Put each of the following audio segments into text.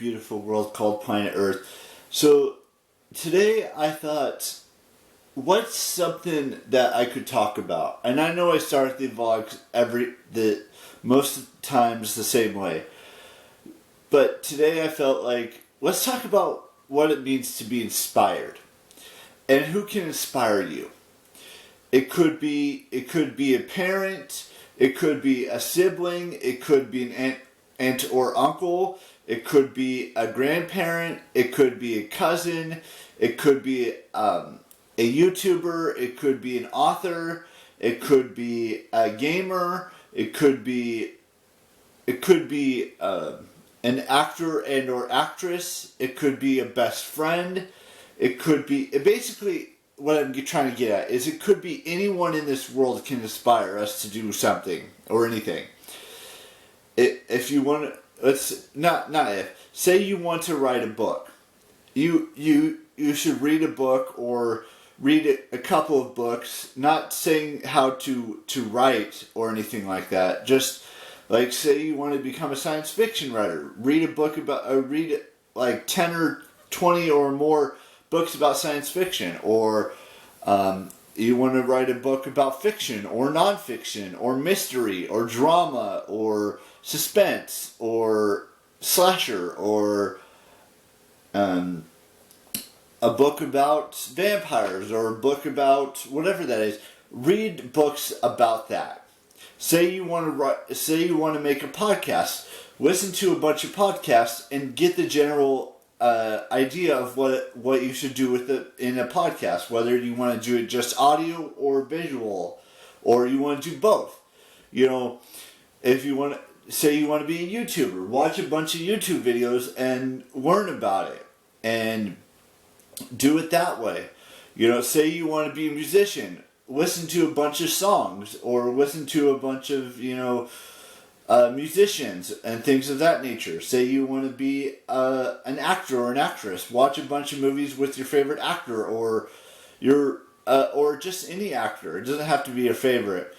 beautiful world called planet Earth. So today I thought, what's something that I could talk about? And I know I start the vlogs most times the same way. But today I felt like, let's talk about what it means to be inspired. And who can inspire you? It could be a parent, it could be a sibling, it could be an aunt or uncle, it could be a grandparent, it could be a cousin, it could be a YouTuber, it could be an author, it could be a gamer, it could be an actor and or actress, it could be a best friend, it could be basically. What I'm trying to get at is it could be anyone in this world can inspire us to do something or anything. If you want to, say you want to write a book, you should read a book or read a couple of books. Not saying how to write or anything like that. Just like say you want to become a science fiction writer, read a book about read like 10 or 20 or more books about science fiction, or you want to write a book about fiction or nonfiction or mystery or drama or suspense or slasher or a book about vampires or a book about whatever that is. Read books about that. Say you want to make a podcast. Listen to a bunch of podcasts and get the general idea of what you should do with it in a podcast, whether you want to do it just audio or visual, or you want to do both. You know, if you want to say you want to be a YouTuber, watch a bunch of YouTube videos and learn about it and do it that way. You know, say you want to be a musician, listen to a bunch of songs or listen to a bunch of musicians and things of that nature. Say you want to be an actor or an actress. Watch a bunch of movies with your favorite actor or or just any actor. It doesn't have to be your favorite.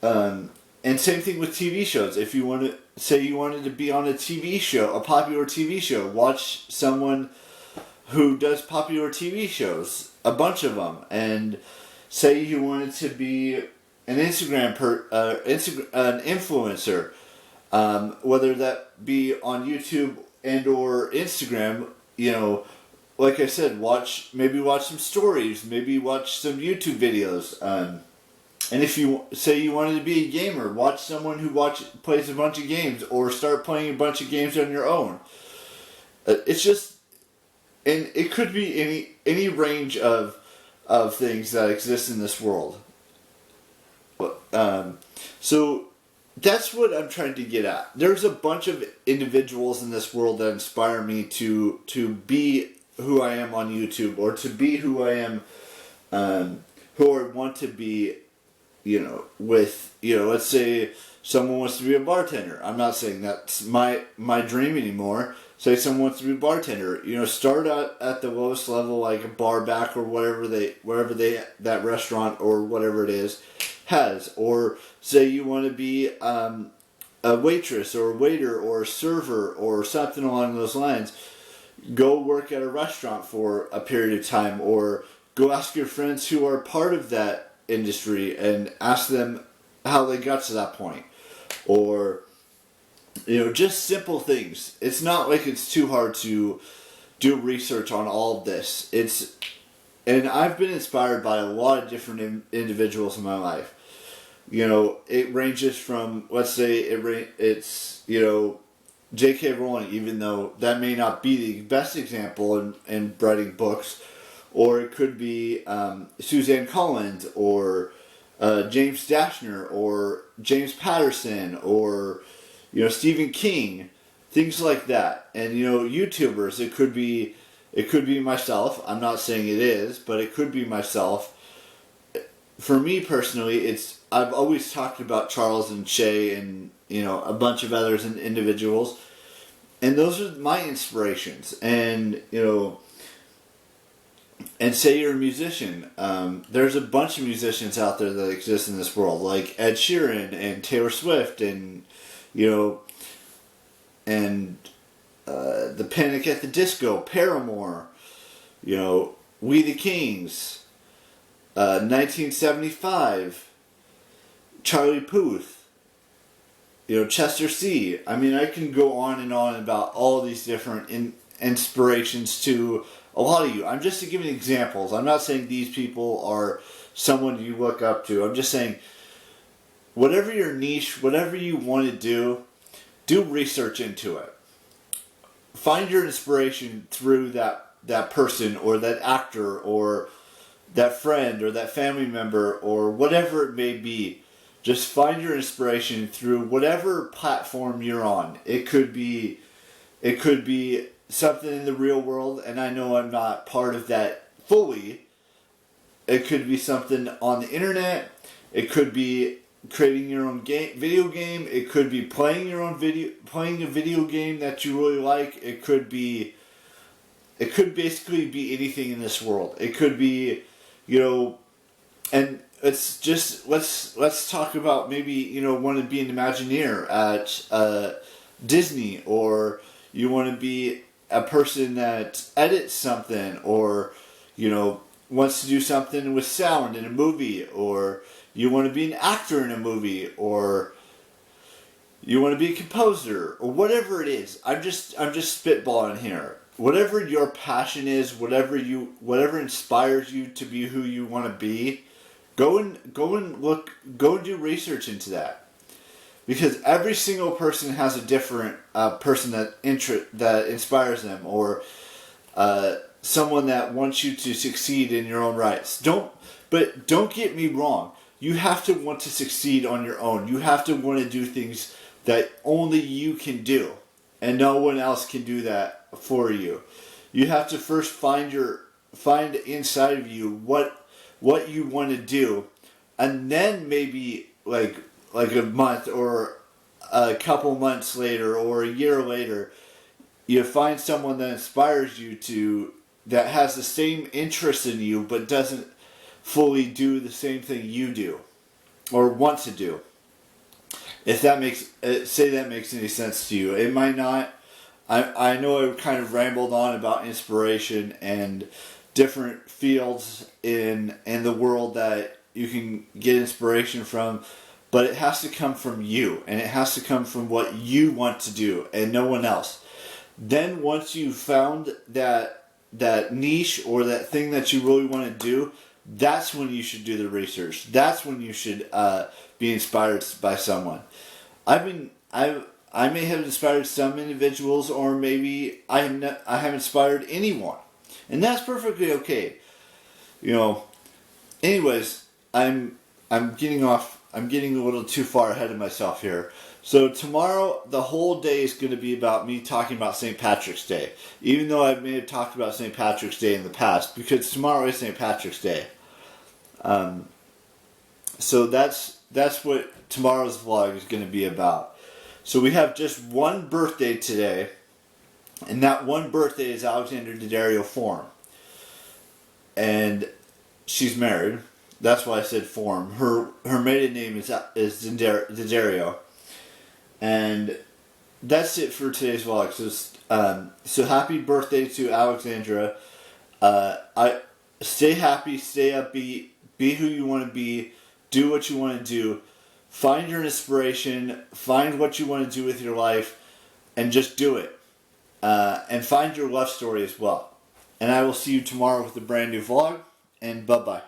And same thing with TV shows. If you want to say you wanted to be on a TV show, a popular TV show, watch someone who does popular TV shows, a bunch of them, and say you wanted to be an an influencer. Whether that be on YouTube and or Instagram, like I said, watch some stories, maybe watch some YouTube videos. And if you say you wanted to be a gamer, watch someone who plays a bunch of games or start playing a bunch of games on your own. It's just, and it could be any range of things that exist in this world. So that's what I'm trying to get at. There's a bunch of individuals in this world that inspire me to be who I am on YouTube, or to be who I am, who I want to be, let's say someone wants to be a bartender. I'm not saying that's my dream anymore. Say someone wants to be a bartender. Start out at the lowest level, like a bar back or wherever that restaurant or whatever it is has. Or say you want to be a waitress or a waiter or a server or something along those lines. Go work at a restaurant for a period of time, or go ask your friends who are part of that industry and ask them how they got to that point. Or just simple things. It's not like it's too hard to do research on all of this. And I've been inspired by a lot of different individuals in my life. It ranges from, let's say it's J.K. Rowling, even though that may not be the best example in writing books, or it could be Suzanne Collins, or James Dashner, or James Patterson, or Stephen King, things like that. And YouTubers, it could be myself. I'm not saying it is, but it could be myself. For me personally, I've always talked about Charles and Shay and a bunch of others and individuals, and those are my inspirations. And and say you're a musician. There's a bunch of musicians out there that exist in this world, like Ed Sheeran and Taylor Swift, and and the Panic at the Disco, Paramore, you know, We the Kings, 1975, Charlie Puth, you know, Chester C. I mean, I can go on and on about all these different inspirations to a lot of you. I'm just giving examples. I'm not saying these people are someone you look up to. I'm just saying, whatever your niche, whatever you want to do research into it. Find your inspiration through that person or that actor or that friend or that family member or whatever it may be. Just find your inspiration through whatever platform you're on. It could be something in the real world, and I know I'm not part of that fully. It could be something on the internet. It could be creating your own video game. It could be playing a video game that you really like. It could basically be anything in this world. It could be, you know, and it's just let's talk about maybe, you know, want to be an Imagineer at Disney, or you want to be a person that edits something, or, you know, wants to do something with sound in a movie, or you want to be an actor in a movie, or you want to be a composer, or whatever it is. I'm just spitballing here. Whatever your passion is, whatever inspires you to be who you want to be, go and do research into that. Because every single person has a different person that inspires them, or someone that wants you to succeed in your own rights. Don't get me wrong. You have to want to succeed on your own. You have to want to do things that only you can do, and no one else can do that for you. You have to first find inside of you what you want to do, and then maybe like a month or a couple months later or a year later, you find someone that inspires you that has the same interest in you but doesn't fully do the same thing you do or want to do. If that makes any sense to you. It might not. I know I kind of rambled on about inspiration and different fields in the world that you can get inspiration from, but it has to come from you, and it has to come from what you want to do and no one else. Then once you've found that niche or that thing that you really want to do, that's when you should do the research. That's when you should be inspired by someone. I may have inspired some individuals, or maybe I have inspired anyone, and that's perfectly okay. You know. Anyways, I'm getting a little too far ahead of myself here. So tomorrow, the whole day is going to be about me talking about St. Patrick's Day. Even though I may have talked about St. Patrick's Day in the past, because tomorrow is St. Patrick's Day. So that's what tomorrow's vlog is going to be about. So we have just one birthday today, and that one birthday is Alexandra Daddario Form. And she's married. That's why I said Form. Her maiden name is Daddario. And that's it for today's vlog. So happy birthday to Alexandra. Stay happy, stay upbeat, be who you want to be, do what you want to do, find your inspiration, find what you want to do with your life, and just do it. And find your love story as well. And I will see you tomorrow with a brand new vlog, and bye-bye.